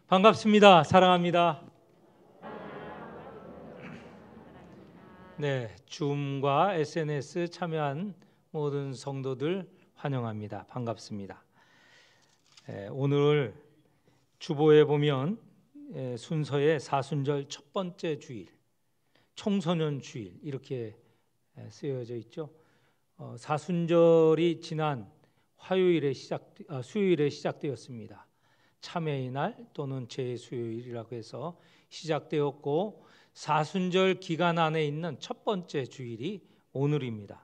반갑습니다. 사랑합니다. 네, 줌과 SNS 참여한 모든 성도들 환영합니다. 반갑습니다. 오늘 주보에 보면 순서에 사순절 첫 번째 주일, 청소년 주일 이렇게 쓰여져 있죠. 사순절이 지난 수요일에 시작되었습니다. 참회의 날 또는 제수요일이라고 해서 시작되었고 사순절 기간 안에 있는 첫 번째 주일이 오늘입니다.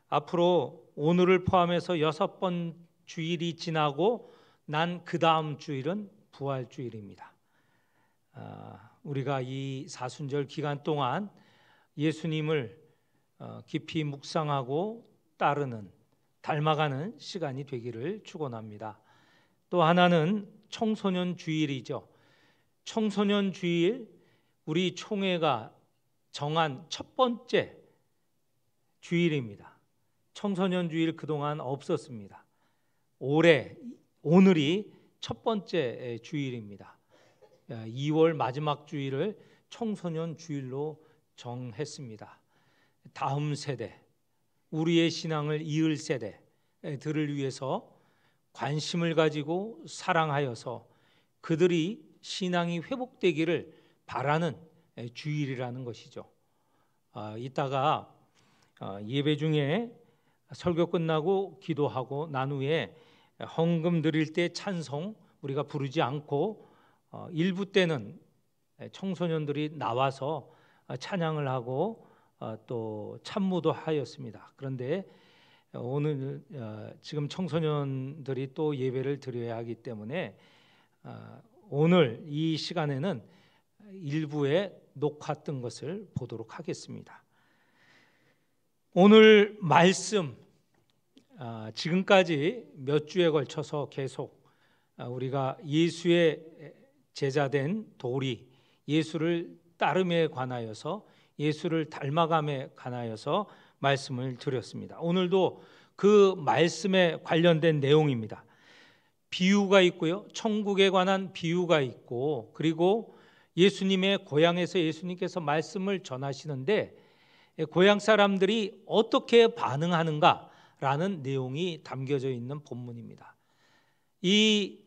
앞으로 오늘을 포함해서 6번 주일이 지나고 난 그 다음 주일은 부활주일입니다. 우리가 이 사순절 기간 동안 예수님을 깊이 묵상하고 따르는, 닮아가는 시간이 되기를 축원합니다. 또 하나는 청소년 주일이죠. 청소년 주일, 우리 총회가 정한 첫 번째 주일입니다. 청소년 주일 그동안 없었습니다. 오늘이 첫 번째 주일입니다. 2월 마지막 주일을 청소년 주일로 정했습니다. 다음 세대, 우리의 신앙을 이을 세대들을 위해서 관심을 가지고 사랑하여서 그들이 신앙이 회복되기를 바라는 주일이라는 것이죠. 이따가 예배 중에 설교 끝나고 기도하고 난 후에 헌금 드릴 때 찬송 우리가 부르지 않고 일부 때는 청소년들이 나와서 찬양을 하고 또 찬무도 하였습니다. 그런데 오늘 지금 청소년들이 또 예배를 드려야 하기 때문에 오늘 이 시간에는 일부의 녹화 뜬 것을 보도록 하겠습니다. 오늘 말씀 지금까지 몇 주에 걸쳐서 계속 우리가 예수의 제자된 도리, 예수를 따름에 관하여서 예수를 닮아감에 관하여서 말씀을 드렸습니다. 오늘도 그 말씀에 관련된 내용입니다. 비유가 있고요, 천국에 관한 비유가 있고, 그리고 예수님의 고향에서 예수님께서 말씀을 전하시는데 고향 사람들이 어떻게 반응하는가라는 내용이 담겨져 있는 본문입니다. 이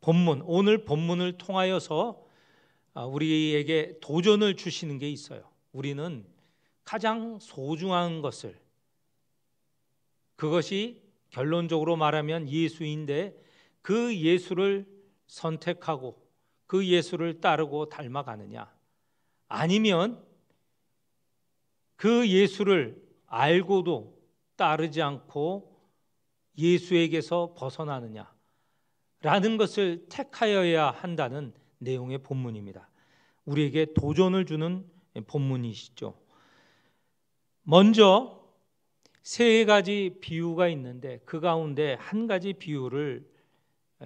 본문, 오늘 본문을 통하여서 우리에게 도전을 주시는 게 있어요. 우리는 가장 소중한 것을, 그것이 결론적으로 말하면 예수인데 그 예수를 선택하고 그 예수를 따르고 닮아가느냐, 아니면 그 예수를 알고도 따르지 않고 예수에게서 벗어나느냐 라는 것을 택하여야 한다는 내용의 본문입니다. 우리에게 도전을 주는 본문이시죠. 먼저 세 가지 비유가 있는데 그 가운데 한 가지 비유를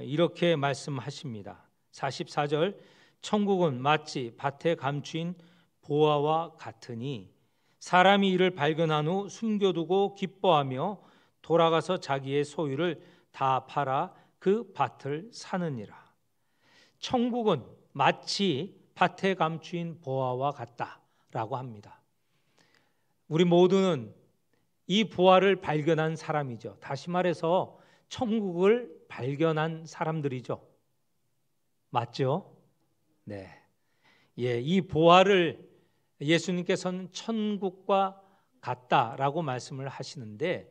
이렇게 말씀하십니다. 44절, 천국은 마치 밭에 감추인 보화와 같으니 사람이 이를 발견한 후 숨겨두고 기뻐하며 돌아가서 자기의 소유를 다 팔아 그 밭을 사느니라. 천국은 마치 밭에 감추인 보화와 같다라고 합니다. 우리 모두는 이 보화를 발견한 사람이죠. 다시 말해서 천국을 발견한 사람들이죠. 맞죠? 네. 이 보화를 예수님께서는 천국과 같다라고 말씀을 하시는데,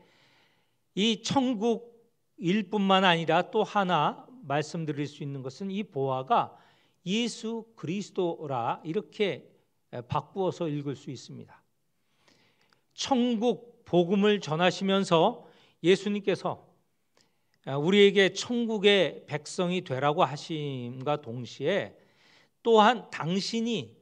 이 천국일 뿐만 아니라 또 하나 말씀드릴 수 있는 것은 이 보화가 예수 그리스도라 이렇게 바꾸어서 읽을 수 있습니다. 천국 복음을 전하시면서 예수님께서 우리에게 천국의 백성이 되라고 하심과 동시에 또한 당신이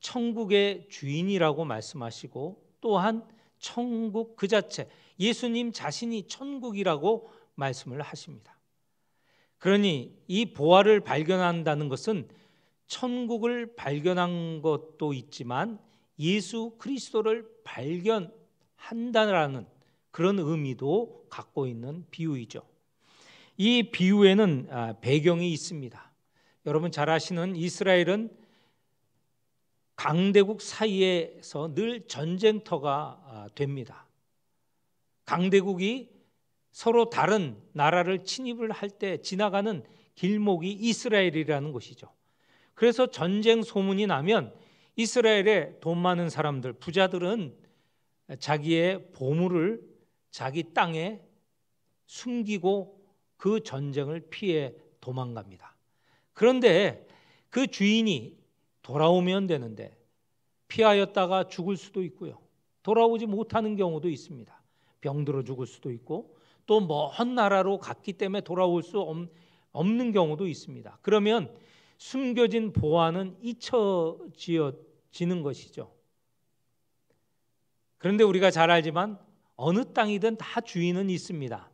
천국의 주인이라고 말씀하시고, 또한 천국 그 자체, 예수님 자신이 천국이라고 말씀을 하십니다. 그러니 이 보화를 발견한다는 것은 천국을 발견한 것도 있지만 예수 그리스도를 발견한다라는 그런 의미도 갖고 있는 비유이죠. 이 비유에는 배경이 있습니다. 여러분 잘 아시는 이스라엘은 강대국 사이에서 늘 전쟁터가 됩니다. 강대국이 서로 다른 나라를 침입을 할 때 지나가는 길목이 이스라엘이라는 곳이죠. 그래서 전쟁 소문이 나면 이스라엘의 돈 많은 사람들, 부자들은 자기의 보물을 자기 땅에 숨기고 그 전쟁을 피해 도망갑니다. 그런데 그 주인이 돌아오면 되는데 피하였다가 죽을 수도 있고요. 돌아오지 못하는 경우도 있습니다. 병들어 죽을 수도 있고 또 먼 나라로 갔기 때문에 돌아올 수 없는 경우도 있습니다. 그러면 숨겨진 보화는 잊혀지는 것이죠. 그런데 우리가 잘 알지만 어느 땅이든 다 주인은 있습니다.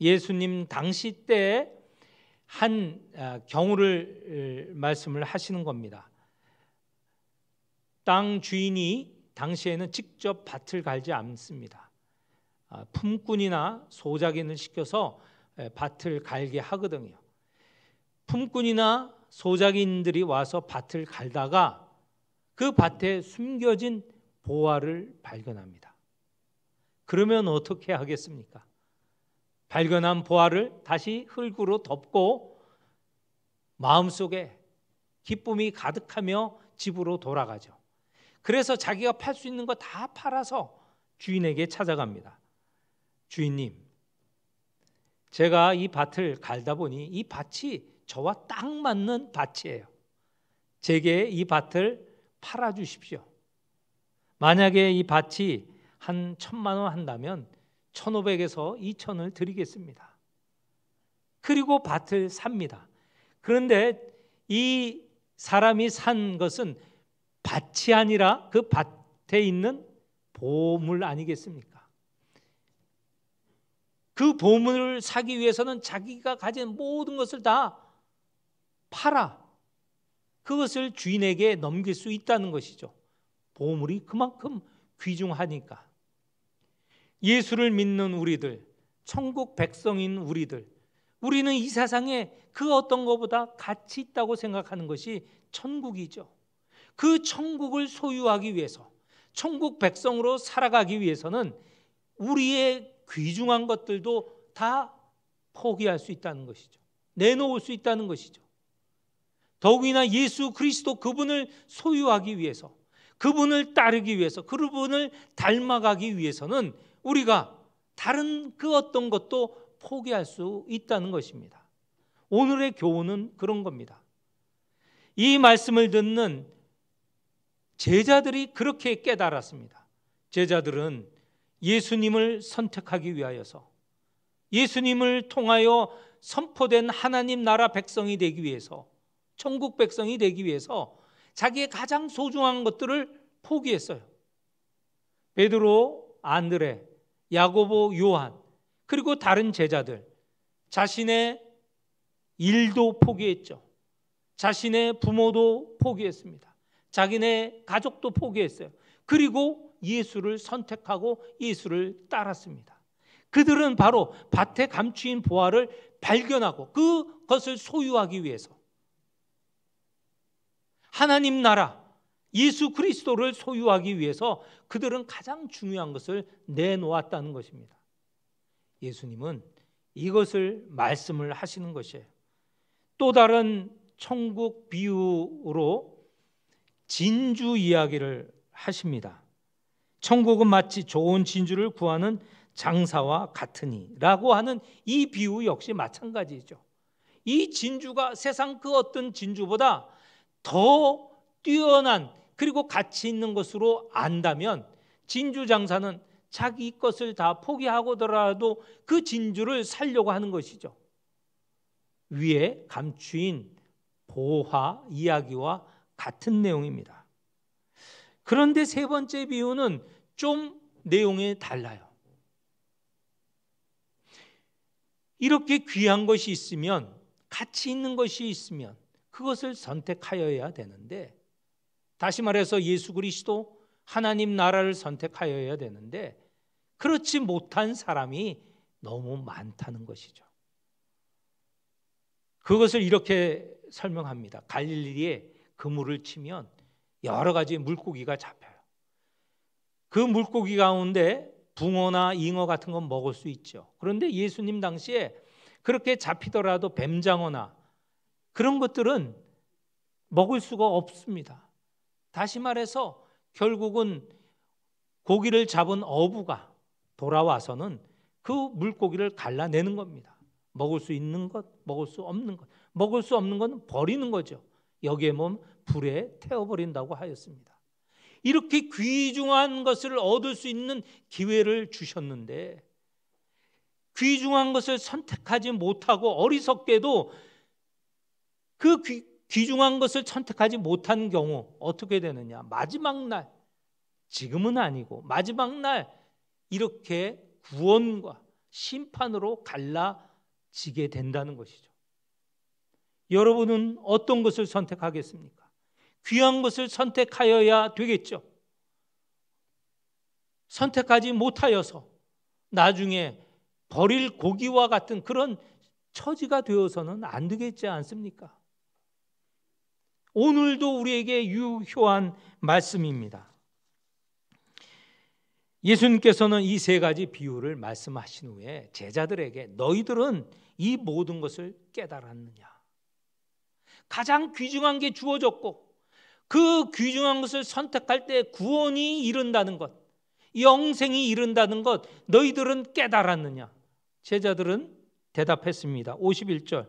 예수님 당시 때 한 경우를 말씀을 하시는 겁니다. 땅 주인이 당시에는 직접 밭을 갈지 않습니다. 품꾼이나 소작인을 시켜서 밭을 갈게 하거든요. 품꾼이나 소작인들이 와서 밭을 갈다가 그 밭에 숨겨진 보화를 발견합니다. 그러면 어떻게 하겠습니까? 발견한 보화를 다시 흙으로 덮고 마음속에 기쁨이 가득하며 집으로 돌아가죠. 그래서 자기가 팔 수 있는 거 다 팔아서 주인에게 찾아갑니다. 주인님, 제가 이 밭을 갈다 보니 이 밭이 저와 딱 맞는 밭이에요. 제게 이 밭을 팔아주십시오. 만약에 이 밭이 한 1,000만 원 한다면 1,500에서 2,000을 드리겠습니다. 그리고 밭을 삽니다. 그런데 이 사람이 산 것은 밭이 아니라 그 밭에 있는 보물 아니겠습니까? 그 보물을 사기 위해서는 자기가 가진 모든 것을 다 팔아 그것을 주인에게 넘길 수 있다는 것이죠. 보물이 그만큼 귀중하니까. 예수를 믿는 우리들, 천국 백성인 우리는 이 세상에 그 어떤 것보다 가치 있다고 생각하는 것이 천국이죠. 그 천국을 소유하기 위해서, 천국 백성으로 살아가기 위해서는 우리의 귀중한 것들도 다 포기할 수 있다는 것이죠. 내놓을 수 있다는 것이죠. 더욱이나 예수 그리스도 그분을 소유하기 위해서, 그분을 따르기 위해서, 그분을 닮아가기 위해서는 우리가 다른 그 어떤 것도 포기할 수 있다는 것입니다. 오늘의 교훈은 그런 겁니다. 이 말씀을 듣는 제자들이 그렇게 깨달았습니다. 제자들은 예수님을 선택하기 위하여서, 예수님을 통하여 선포된 하나님 나라 백성이 되기 위해서, 천국 백성이 되기 위해서 자기의 가장 소중한 것들을 포기했어요. 베드로, 안드레, 야고보, 요한, 그리고 다른 제자들, 자신의 일도 포기했죠. 자신의 부모도 포기했습니다. 자기네 가족도 포기했어요. 그리고 예수를 선택하고 예수를 따랐습니다. 그들은 바로 밭에 감추인 보화를 발견하고 그것을 소유하기 위해서 하나님 나라 예수 그리스도를 소유하기 위해서 그들은 가장 중요한 것을 내놓았다는 것입니다. 예수님은 이것을 말씀을 하시는 것이에요. 또 다른 천국 비유로 진주 이야기를 하십니다. 천국은 마치 좋은 진주를 구하는 장사와 같으니라고 하는 이 비유 역시 마찬가지죠. 이 진주가 세상 그 어떤 진주보다 더 뛰어난 그리고 가치 있는 것으로 안다면 진주 장사는 자기 것을 다 포기하고더라도 그 진주를 살려고 하는 것이죠. 위에 감추인 보화 이야기와 같은 내용입니다. 그런데 세 번째 비유는 좀 내용이 달라요. 이렇게 귀한 것이 있으면, 가치 있는 것이 있으면 그것을 선택하여야 되는데, 다시 말해서 예수 그리스도 하나님 나라를 선택하여야 되는데 그렇지 못한 사람이 너무 많다는 것이죠. 그것을 이렇게 설명합니다. 갈릴리에 그물을 치면 여러 가지 물고기가 잡혀요. 그 물고기 가운데 붕어나 잉어 같은 건 먹을 수 있죠. 그런데 예수님 당시에 그렇게 잡히더라도 뱀장어나 그런 것들은 먹을 수가 없습니다. 다시 말해서 결국은 고기를 잡은 어부가 돌아와서는 그 물고기를 갈라내는 겁니다. 먹을 수 있는 것, 먹을 수 없는 것. 먹을 수 없는 건 버리는 거죠. 여기에 몸 불에 태워버린다고 하였습니다. 이렇게 귀중한 것을 얻을 수 있는 기회를 주셨는데 귀중한 것을 선택하지 못하고 어리석게도 그 귀중한 것을 선택하지 못한 경우 어떻게 되느냐? 마지막 날, 지금은 아니고 마지막 날 이렇게 구원과 심판으로 갈라지게 된다는 것이죠. 여러분은 어떤 것을 선택하겠습니까? 귀한 것을 선택하여야 되겠죠. 선택하지 못하여서 나중에 버릴 고기와 같은 그런 처지가 되어서는 안 되겠지 않습니까? 오늘도 우리에게 유효한 말씀입니다. 예수님께서는 이 세 가지 비유를 말씀하신 후에 제자들에게 너희들은 이 모든 것을 깨달았느냐? 가장 귀중한 게 주어졌고 그 귀중한 것을 선택할 때 구원이 이른다는 것, 영생이 이른다는 것 너희들은 깨달았느냐? 제자들은 대답했습니다. 51절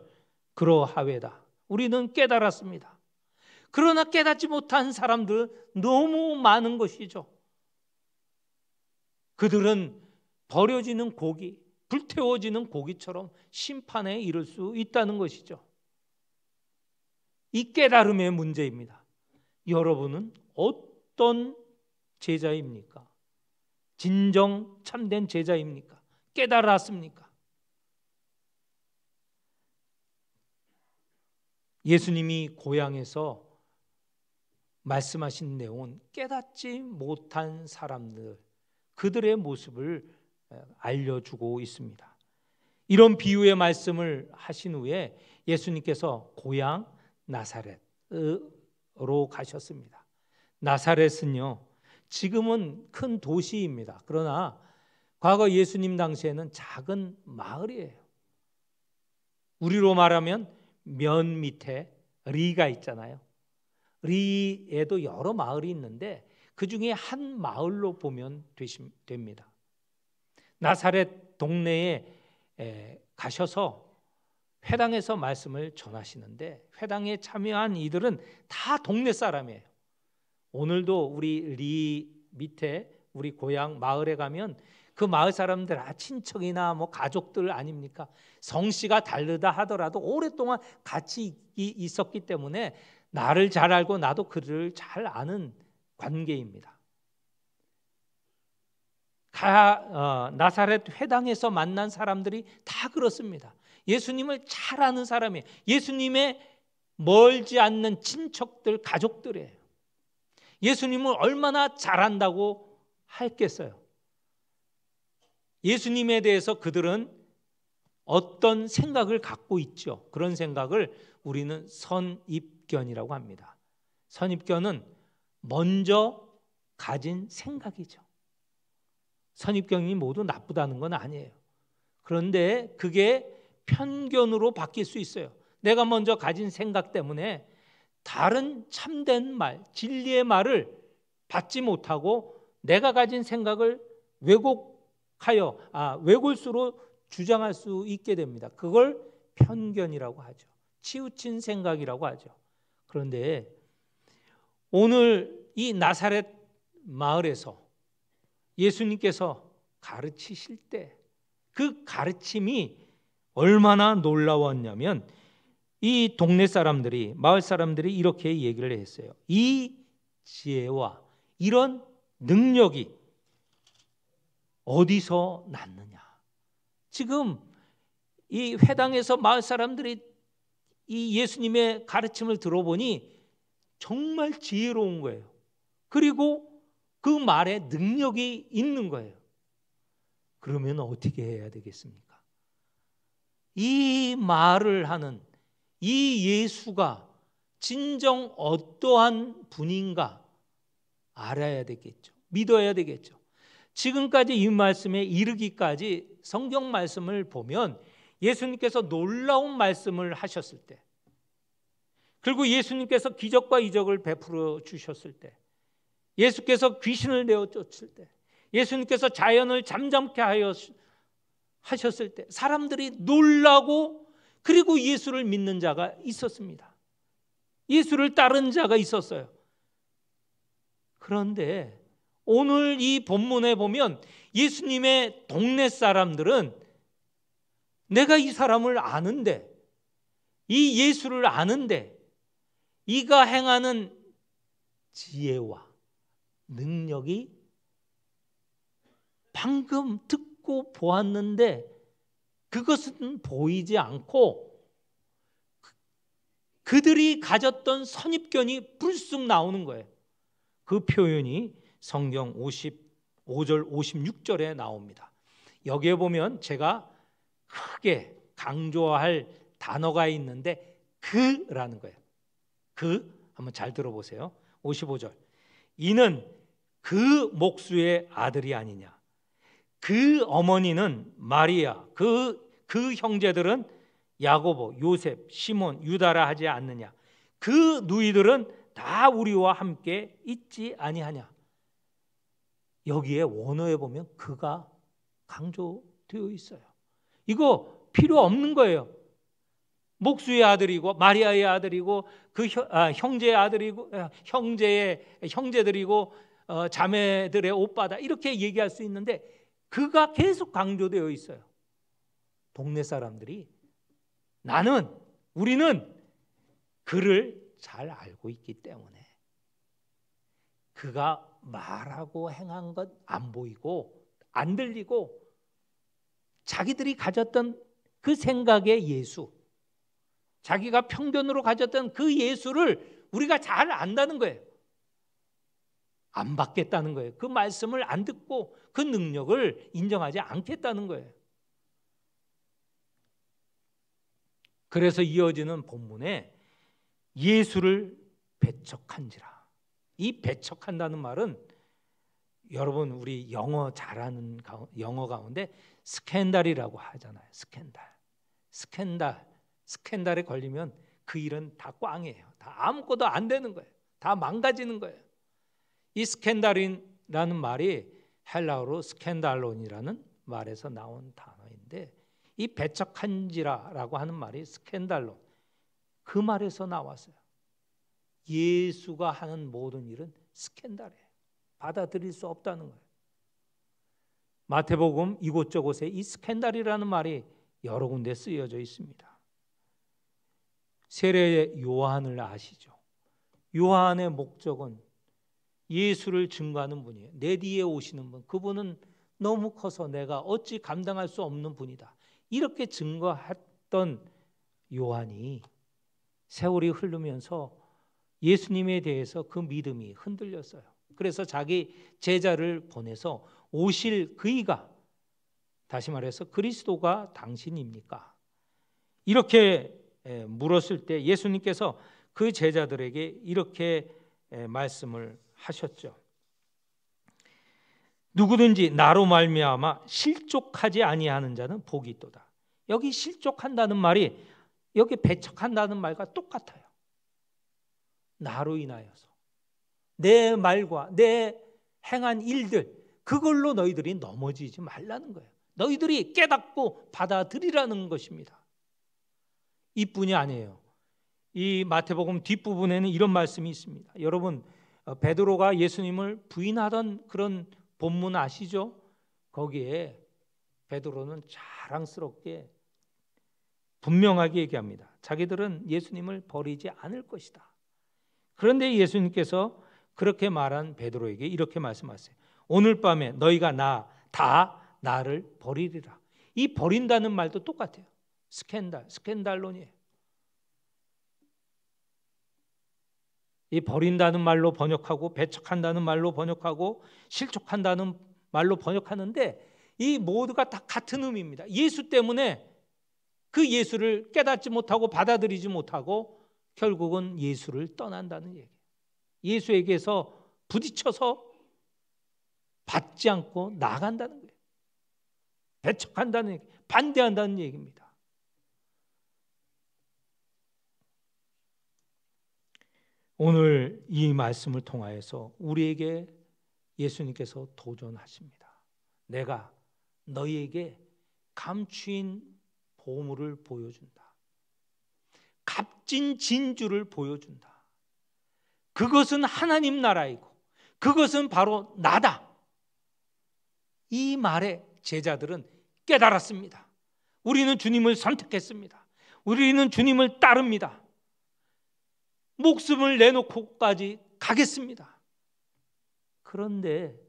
그러하외다. 우리는 깨달았습니다. 그러나 깨닫지 못한 사람들 너무 많은 것이죠. 그들은 버려지는 고기, 불태워지는 고기처럼 심판에 이를 수 있다는 것이죠. 이 깨달음의 문제입니다. 여러분은 어떤 제자입니까? 진정 참된 제자입니까? 깨달았습니까? 예수님이 고향에서 말씀하신 내용은 깨닫지 못한 사람들, 그들의 모습을 알려주고 있습니다. 이런 비유의 말씀을 하신 후에 예수님께서 고향 나사렛으로 가셨습니다. 나사렛은요, 지금은 큰 도시입니다. 그러나 과거 예수님 당시에는 작은 마을이에요. 우리로 말하면 면 밑에 리가 있잖아요. 리에도 여러 마을이 있는데 그 중에 한 마을로 보면 됩니다. 나사렛 동네에 가셔서 회당에서 말씀을 전하시는데 회당에 참여한 이들은 다 동네 사람이에요. 오늘도 우리 리 밑에 우리 고향 마을에 가면 그 마을 사람들 친척이나 뭐 가족들 아닙니까? 성씨가 다르다 하더라도 오랫동안 같이 있었기 때문에 나를 잘 알고 나도 그를 잘 아는 관계입니다. 나사렛 회당에서 만난 사람들이 다 그렇습니다. 예수님을 잘 아는 사람이에요. 예수님의 멀지 않는 친척들, 가족들이에요. 예수님을 얼마나 잘 안다고 했겠어요. 예수님에 대해서 그들은 어떤 생각을 갖고 있죠. 그런 생각을 우리는 선입견이라고 합니다. 선입견은 먼저 가진 생각이죠. 선입견이 모두 나쁘다는 건 아니에요. 그런데 그게 편견으로 바뀔 수 있어요. 내가 먼저 가진 생각 때문에 다른 참된 말, 진리의 말을 받지 못하고 내가 가진 생각을 왜곡수로 주장할 수 있게 됩니다. 그걸 편견이라고 하죠. 치우친 생각이라고 하죠. 그런데 오늘 이 나사렛 마을에서 예수님께서 가르치실 때 그 가르침이 얼마나 놀라웠냐면 이 동네 사람들이, 마을 사람들이 이렇게 얘기를 했어요. 이 지혜와 이런 능력이 어디서 났느냐? 지금 이 회당에서 마을 사람들이 이 예수님의 가르침을 들어보니 정말 지혜로운 거예요. 그리고 그 말에 능력이 있는 거예요. 그러면 어떻게 해야 되겠습니까? 이 말을 하는, 이 예수가 진정 어떠한 분인가 알아야 되겠죠. 믿어야 되겠죠. 지금까지 이 말씀에 이르기까지 성경 말씀을 보면 예수님께서 놀라운 말씀을 하셨을 때, 그리고 예수님께서 기적과 이적을 베풀어 주셨을 때, 예수께서 귀신을 내어 쫓을 때, 예수님께서 자연을 잠잠케 하셨을 때 사람들이 놀라고, 그리고 예수를 믿는 자가 있었습니다. 예수를 따른 자가 있었어요. 그런데 오늘 이 본문에 보면 예수님의 동네 사람들은 내가 이 사람을 아는데, 이 예수를 아는데, 이가 행하는 지혜와 능력이 방금 듣고 보았는데 그것은 보이지 않고 그들이 가졌던 선입견이 불쑥 나오는 거예요. 그 표현이 성경 55절 56절에 나옵니다. 여기에 보면 제가 크게 강조할 단어가 있는데 그라는 거예요. 그 한번 잘 들어보세요. 55절. 이는 그 목수의 아들이 아니냐. 그 어머니는 마리아, 그 형제들은 야고보, 요셉, 시몬, 유다라 하지 않느냐. 그 누이들은 다 우리와 함께 있지 아니하냐. 여기에 원어에 보면 그가 강조되어 있어요. 이거 필요 없는 거예요. 목수의 아들이고 마리아의 아들이고 그 형제의 아들이고 형제들이고 자매들의 오빠다, 이렇게 얘기할 수 있는데 그가 계속 강조되어 있어요. 동네 사람들이 우리는 그를 잘 알고 있기 때문에 그가 말하고 행한 것 안 보이고 안 들리고 자기들이 가졌던 그 생각의 예수, 자기가 편견으로 가졌던 그 예수를 우리가 잘 안다는 거예요. 안 받겠다는 거예요. 그 말씀을 안 듣고 그 능력을 인정하지 않겠다는 거예요. 그래서 이어지는 본문에 예수를 배척한지라. 이 배척한다는 말은 여러분 우리 영어 잘하는 영어 가운데 스캔들이라고 하잖아요. 스캔들에 걸리면 그 일은 다 꽝이에요. 다 아무것도 안 되는 거예요. 다 망가지는 거예요. 이 스캔들이라는 말이 헬라어로 스캔달론이라는 말에서 나온 단어인데, 이 배척한지라라고 하는 말이 스캔달론, 그 말에서 나왔어요. 예수가 하는 모든 일은 스캔들이에요. 받아들일 수 없다는 거예요. 마태복음 이곳저곳에 이 스캔들이라는 말이 여러 군데 쓰여져 있습니다. 세례 요한을 아시죠? 요한의 목적은 예수를 증거하는 분이에요. 내 뒤에 오시는 분, 그분은 너무 커서 내가 어찌 감당할 수 없는 분이다, 이렇게 증거했던 요한이 세월이 흐르면서 예수님에 대해서 그 믿음이 흔들렸어요. 그래서 자기 제자를 보내서 오실 그이가, 다시 말해서 그리스도가 당신입니까? 이렇게 물었을 때 예수님께서 그 제자들에게 이렇게 말씀을 하셨죠. 누구든지 나로 말미암아 실족하지 아니하는 자는 복이 있도다. 여기 실족한다는 말이 여기 배척한다는 말과 똑같아요. 나로 인하여서 내 말과 내 행한 일들, 그걸로 너희들이 넘어지지 말라는 거예요. 너희들이 깨닫고 받아들이라는 것입니다. 이뿐이 아니에요. 이 마태복음 뒷부분에는 이런 말씀이 있습니다. 여러분, 베드로가 예수님을 부인하던 그런 본문 아시죠? 거기에 베드로는 자랑스럽게 분명하게 얘기합니다. 자기들은 예수님을 버리지 않을 것이다. 그런데 예수님께서 그렇게 말한 베드로에게 이렇게 말씀하세요. 오늘 밤에 너희가 다 나를 버리리라. 이 버린다는 말도 똑같아요. 스캔달론이에요. 이 버린다는 말로 번역하고 배척한다는 말로 번역하고 실족한다는 말로 번역하는데 이 모두가 다 같은 의미입니다. 예수 때문에 그 예수를 깨닫지 못하고 받아들이지 못하고 결국은 예수를 떠난다는 얘기예요. 예수에게서 부딪혀서 받지 않고 나간다는 거예요. 배척한다는 얘기, 반대한다는 얘기입니다. 오늘 이 말씀을 통하여서 우리에게 예수님께서 도전하십니다. 내가 너희에게 감추인 보물을 보여준다. 값진 진주를 보여준다. 그것은 하나님 나라이고 그것은 바로 나다. 이 말에 제자들은 깨달았습니다. 우리는 주님을 선택했습니다. 우리는 주님을 따릅니다. 목숨을 내놓고까지 가겠습니다. 그런데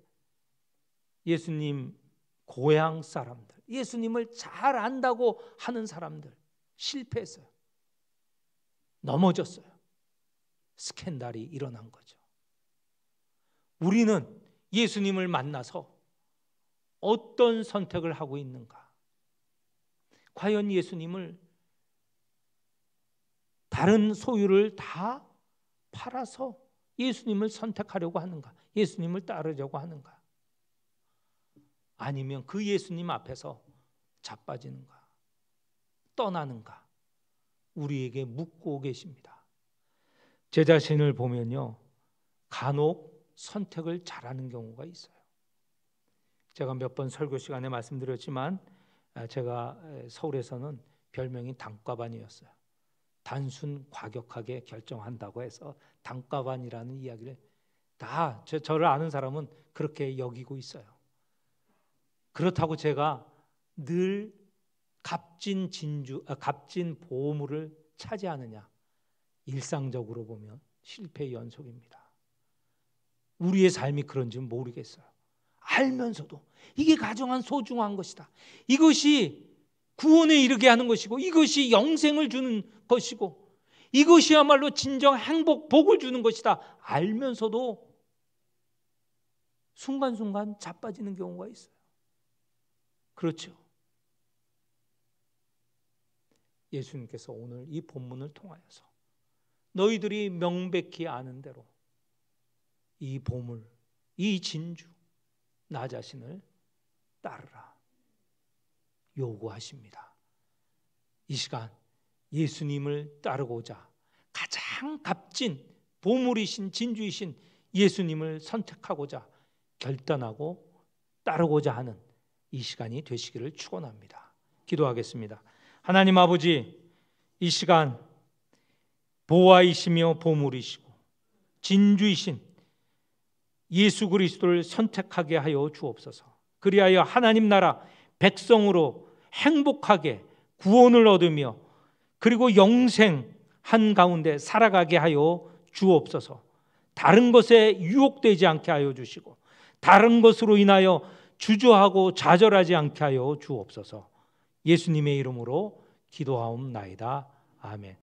예수님 고향 사람들, 예수님을 잘 안다고 하는 사람들 실패했어요. 넘어졌어요. 스캔들이 일어난 거죠. 우리는 예수님을 만나서 어떤 선택을 하고 있는가? 과연 예수님을 다른 소유를 다 팔아서 예수님을 선택하려고 하는가? 예수님을 따르려고 하는가? 아니면 그 예수님 앞에서 자빠지는가? 떠나는가? 우리에게 묻고 계십니다. 제 자신을 보면요, 간혹 선택을 잘하는 경우가 있어요. 제가 몇 번 설교 시간에 말씀드렸지만 제가 서울에서는 별명이 단과반이었어요. 단순 과격하게 결정한다고 해서 단과반이라는 이야기를 다 저를 아는 사람은 그렇게 여기고 있어요. 그렇다고 제가 늘 값진 보물을 차지하느냐? 일상적으로 보면 실패의 연속입니다. 우리의 삶이 그런지는 모르겠어요. 알면서도 이게 가장 소중한 것이다. 이것이 구원에 이르게 하는 것이고 이것이 영생을 주는 것이고 이것이야말로 진정 행복, 복을 주는 것이다. 알면서도 순간순간 자빠지는 경우가 있어요. 그렇죠. 예수님께서 오늘 이 본문을 통하여서 너희들이 명백히 아는 대로 이 보물, 이 진주, 나 자신을 따르라 요구하십니다. 이 시간 예수님을 따르고자 가장 값진 보물이신 진주이신 예수님을 선택하고자 결단하고 따르고자 하는 이 시간이 되시기를 축원합니다. 기도하겠습니다. 하나님 아버지, 이 시간 보화이시며 보물이시고 진주이신 예수 그리스도를 선택하게 하여 주옵소서. 그리하여 하나님 나라 백성으로 행복하게 구원을 얻으며 그리고 영생한 가운데 살아가게 하여 주옵소서. 다른 것에 유혹되지 않게 하여 주시고 다른 것으로 인하여 주저하고 좌절하지 않게 하여 주옵소서. 예수님의 이름으로 기도하옵나이다. 아멘.